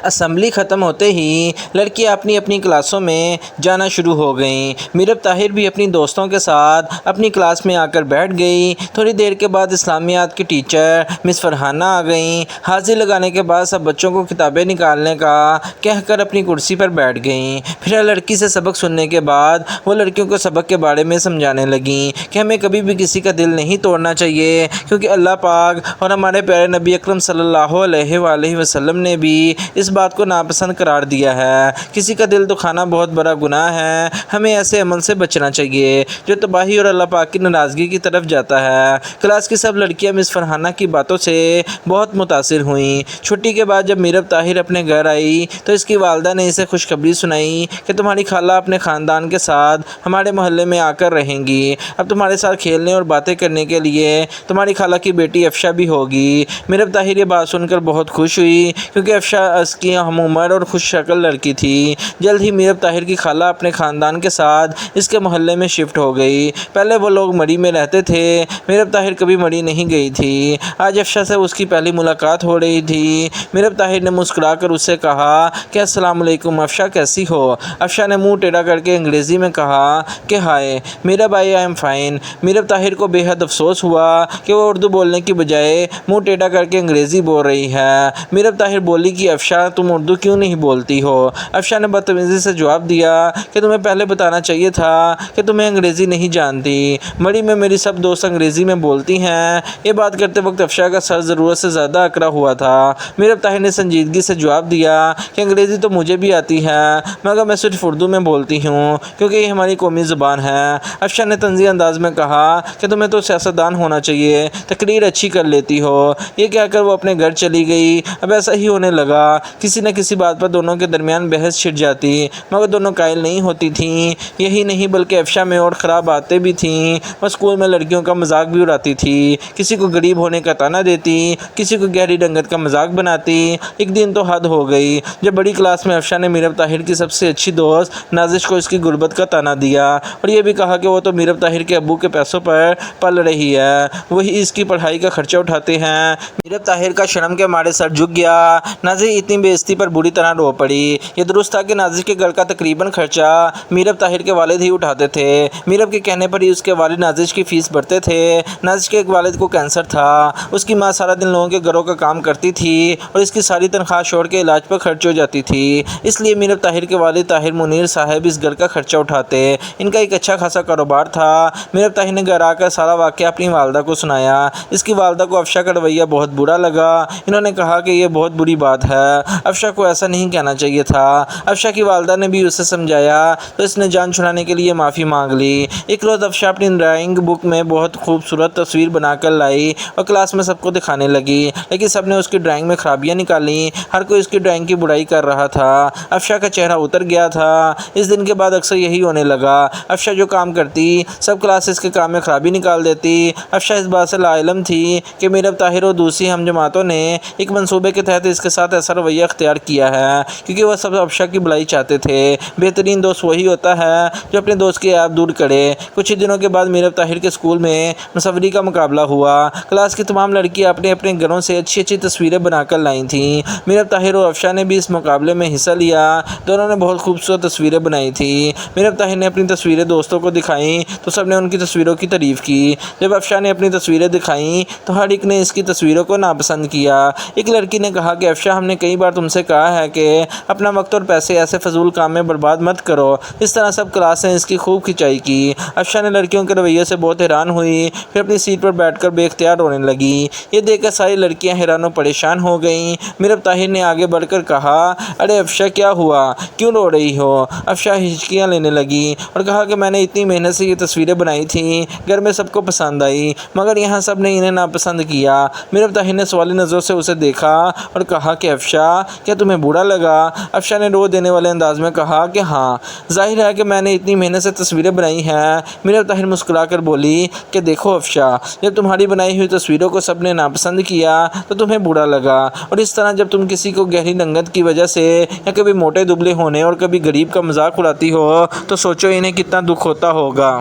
Assembly ختم ہوتے ہی لڑکیاں اپنی اپنی کلاسوں میں جانا شروع ہو گئیں۔ میرب طاہر بھی اپنی دوستوں کے ساتھ اپنی کلاس میں آ کر بیٹھ گئی۔ تھوڑی دیر کے بعد اسلامیات کی ٹیچر مس فرحانہ آ گئیں۔ حاضری لگانے کے بعد سب بچوں کو کتابیں نکالنے کا کہہ کر اپنی کرسی پر بیٹھ گئیں۔ پھر ہر لڑکی سے سبق سننے کے بعد وہ لڑکیوں کو سبق کے بارے میں سمجھانے لگیں کہ ہمیں کبھی بھی کسی کا دل نہیں توڑنا چاہیے، کیونکہ اللہ پاک اور ہمارے پیارے نبی اکرم صلی اللہ علیہ وآلہ وسلم نے بھی اس بات کو ناپسند قرار دیا ہے۔ کسی کا دل دکھانا بہت بڑا گناہ ہے۔ ہمیں ایسے عمل سے بچنا چاہیے جو تباہی اور اللہ پاک کی ناراضگی کی طرف جاتا ہے۔ کلاس کی سب لڑکیاں مس فرحانہ کی باتوں سے بہت متاثر ہوئیں۔ چھٹی کے بعد جب میرب طاہر اپنے گھر آئی تو اس کی والدہ نے اسے خوشخبری سنائی کہ تمہاری خالہ اپنے خاندان کے ساتھ ہمارے محلے میں آ کر رہیں گی۔ اب تمہارے ساتھ کھیلنے اور باتیں کرنے کے لیے تمہاری خالہ کی بیٹی افشا بھی ہوگی۔ میرب طاہر یہ بات سن کر بہت خوش ہوئی، کیونکہ افشا اس کی ہم عمر اور خوش شکل لڑکی تھی۔ جلد ہی میرب طاہر کی خالہ اپنے خاندان کے ساتھ اس کے محلے میں شفٹ ہو گئی۔ پہلے وہ لوگ مری میں رہتے تھے۔ میرب طاہر کبھی مری نہیں گئی تھی۔ آج افشا سے اس کی پہلی ملاقات ہو رہی تھی۔ میرب طاہر نے مسکرا کر اس سے کہا کہ السلام علیکم افشا، کیسی ہو؟ افشا نے منہ ٹیڑھا کر کے انگریزی میں کہا کہ ہائے Meerab, I am fine. Meerab Tahir کو بے حد افسوس ہوا کہ وہ اردو بولنے کی بجائے منہ ٹیڑھا کر کے انگریزی بول رہی ہے۔ میرب طاہر بولی کہ افشا تم اردو کیوں نہیں بولتی ہو؟ افشا نے بدتمیزی سے جواب دیا کہ تمہیں پہلے بتانا چاہیے تھا کہ تمہیں انگریزی نہیں جانتی۔ مری میں میری سب دوست انگریزی میں بولتی ہیں۔ یہ بات کرتے وقت افشا کا سر ضرورت سے زیادہ اکڑا ہوا تھا۔ میرب طاہر نے سنجیدگی سے جواب دیا کہ انگریزی تو مجھے بھی آتی ہے، مگر میں صرف اردو میں بولتی ہوں کیونکہ یہ ہماری قومی زبان ہے۔ افشا نے طنزی انداز میں کہا کہ تمہیں تو سیاستدان ہونا چاہیے، تقریر اچھی کر لیتی ہو۔ یہ کہہ کر وہ اپنے گھر چلی گئی۔ اب ایسا ہی ہونے لگا، کسی نہ کسی بات پر دونوں کے درمیان بحث چھڑ جاتی، مگر دونوں قائل نہیں ہوتی تھیں۔ یہی نہیں بلکہ افشا میں اور خراب عادتیں بھی تھیں۔ وہ اسکول میں لڑکیوں کا مذاق بھی اڑاتی تھی، کسی کو غریب ہونے کا طعنہ دیتی، کسی کو گہری رنگت کا مذاق بناتی۔ ایک دن تو حد ہو گئی جب بڑی کلاس میں افشا نے میرب طاہر کی سب سے اچھی دوست نازش کو اس کی غربت کا طعنہ دیا اور یہ بھی کہا کہ وہ تو میرب طاہر کے ابو کے پیسوں پر پل رہی ہے، وہی اس کی پڑھائی کا خرچہ اٹھاتے ہیں۔ میرب طاہر کا شرم کے مارے سر جھک گیا۔ نازش اتنی بے عزتی پر بری طرح رو پڑی۔ یہ درست تھا کہ نازش کے گھر کا تقریباً خرچہ میرب طاہر کے والد ہی اٹھاتے تھے۔ میرب کے کہنے پر ہی اس کے والد نازش کی فیس بھرتے تھے۔ نازش کے ایک والد کو کینسر تھا۔ اس کی ماں سارا دن لوگوں کے گھروں کا کام کرتی تھی اور اس کی ساری تنخواہ شوہر کے علاج پر خرچ ہو جاتی تھی، اس لیے میرب طاہر کے والد طاہر منیر صاحب اس گھر کا خرچہ اٹھاتے۔ ان کا ایک اچھا خاصا کاروبار تھا۔ میرب طاہر نے گھر آ کر سارا واقعہ اپنی والدہ کو سنایا۔ اس کی والدہ کو افشا کا رویہ بہت برا لگا۔ انہوں نے کہا کہ یہ بہت بری بات ہے، افشا کو ایسا نہیں کہنا چاہیے تھا۔ افشا کی والدہ نے بھی اسے سمجھایا تو اس نے جان چھڑانے کے لیے معافی مانگ لی۔ ایک روز افشا اپنی ڈرائنگ بک میں بہت خوبصورت تصویر بنا کر لائی اور کلاس میں سب کو دکھانے لگی، لیکن سب نے اس کی ڈرائنگ میں خرابیاں نکالیں۔ ہر کوئی اس کی ڈرائنگ کی برائی کر رہا تھا۔ افشا کا چہرہ اتر گیا تھا۔ اس دن کے بعد اکثر یہی ہونے لگا۔ افشا جو کام کرتی سب کلاس اس کے کام میں خرابی نکال دیتی۔ افشا اس بات سے لا علم تھی کہ میرب طاہر اور دوسری ہم جماعتوں نے ایک منصوبے کے تحت اس کے ساتھ ایسا رویہ اختیار کیا ہے، کیونکہ وہ سب افشا کی بھلائی چاہتے تھے۔ بہترین دوست وہی ہوتا ہے جو اپنے دوست کے عیب دور کرے۔ کچھ ہی دنوں کے بعد میرب طاہر کے اسکول میں مصوری کا مقابلہ ہوا۔ کلاس کی تمام لڑکیاں اپنے اپنے گھروں سے اچھی اچھی تصویریں بنا کر لائی تھیں۔ میرب طاہر اور افشا نے بھی اس مقابلے میں حصہ لیا۔ دونوں نے بہت خوبصورت تصویریں بنائی تھیں۔ میرب طاہر نے اپنی تصویریں دوستوں کو دکھائیں تو سب نے ان کی تصویروں کی تعریف کی۔ جب افشا نے اپنی تصویریں دکھائیں تو ہر ایک نے اس کی تصویروں کو ناپسند کیا۔ ایک لڑکی نے کہا کہ افشا، ہم نے کئی بار تم سے کہا ہے کہ اپنا وقت اور پیسے ایسے فضول کام میں برباد مت کرو۔ اس طرح سب کلاس نے اس کی خوب کھچائی کی۔ افشا نے لڑکیوں کے رویے سے بہت حیران ہوئی، پھر اپنی سیٹ پر بیٹھ کر بے اختیار رونے لگی۔ یہ دیکھ کر ساری لڑکیاں حیران و پریشان ہو گئیں۔ میرب طاہر نے آگے بڑھ کر کہا، ارے افشا کیا ہوا، کیوں رو رہی ہو؟ افشا ہچکیاں لینے لگی اور کہا کہ میں نے اتنی محنت سے یہ تصویریں بنائی تھیں، گھر میں سب کو پسند آئی، مگر یہاں سب نے انہیں ناپسند کیا۔ میرب طاہر نے سوالی نظروں سے اسے دیکھا اور کہا کہ افشا، کیا تمہیں برا لگا؟ افشا نے رو دینے والے انداز میں کہا کہ ہاں، ظاہر ہے کہ میں نے اتنی محنت سے تصویریں بنائی ہیں۔ میرب طاہر مسکرا کر بولی کہ دیکھو افشا، جب تمہاری بنائی ہوئی تصویروں کو سب نے ناپسند کیا تو تمہیں برا لگا، اور اس طرح جب تم کسی کو گہری رنگت کی وجہ سے یا کبھی موٹے دبلے ہونے اور کبھی غریب کا مذاق اڑاتی ہو تو سوچو انہیں کتنا دکھ ہوتا ہوگا۔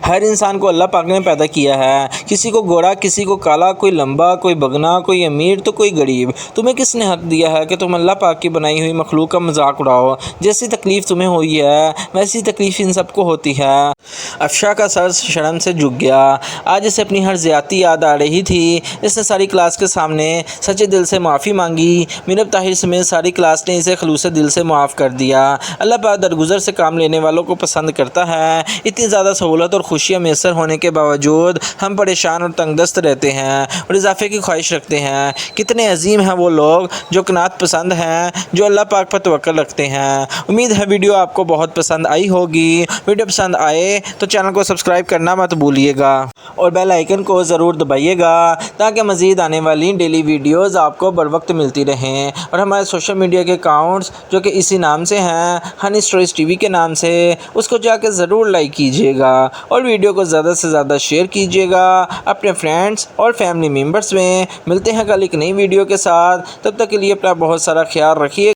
ہر انسان کو اللہ پاک نے پیدا کیا ہے، کسی کو گورا، کسی کو کالا، کوئی لمبا، کوئی بگنا، کوئی امیر تو کوئی غریب۔ تمہیں کس نے حق دیا ہے کہ تم اللہ پاک کی بنائی ہوئی مخلوق کا مذاق اڑاؤ؟ جیسی تکلیف تمہیں ہوئی ہے ویسی تکلیف ان سب کو ہوتی ہے۔ افشا کا سر شرم سے جھک گیا۔ آج اسے اپنی ہر زیادتی یاد آ رہی تھی۔ اس نے ساری کلاس کے سامنے سچے دل سے معافی مانگی۔ میرب طاہر سمیت ساری کلاس نے اسے خلوص دل سے معاف کر دیا۔ اللہ پاک درگزر سے کام لینے والوں کو پسند کرتا ہے۔ اتنی زیادہ سہولت اور خوشیاں میسر ہونے کے باوجود ہم پریشان اور تنگ دست رہتے ہیں اور اضافے کی خواہش رکھتے ہیں۔ کتنے عظیم ہیں وہ لوگ جو قناعت پسند ہیں، جو اللہ پاک پر توکل رکھتے ہیں۔ امید ہے ویڈیو آپ کو بہت پسند آئی ہوگی۔ ویڈیو پسند آئے تو چینل کو سبسکرائب کرنا مت بھولیے گا اور بیل آئیکن کو ضرور دبائیے گا تاکہ مزید آنے والی ڈیلی ویڈیوز آپ کو بر وقت ملتی رہیں۔ اور ہمارے سوشل میڈیا کے اکاؤنٹس جو کہ اسی نام سے ہیں، ہنی اسٹوریز ٹی وی کے نام سے، اس کو جا کے ضرور لائک کیجیے گا اور ویڈیو کو زیادہ سے زیادہ شیئر کیجیے گا اپنے فرینڈس اور فیملی ممبرس میں۔ ملتے ہیں کل ایک نئی ویڈیو کے ساتھ، تب تک کے لیے اپنا بہت سارا خیال رکھیے۔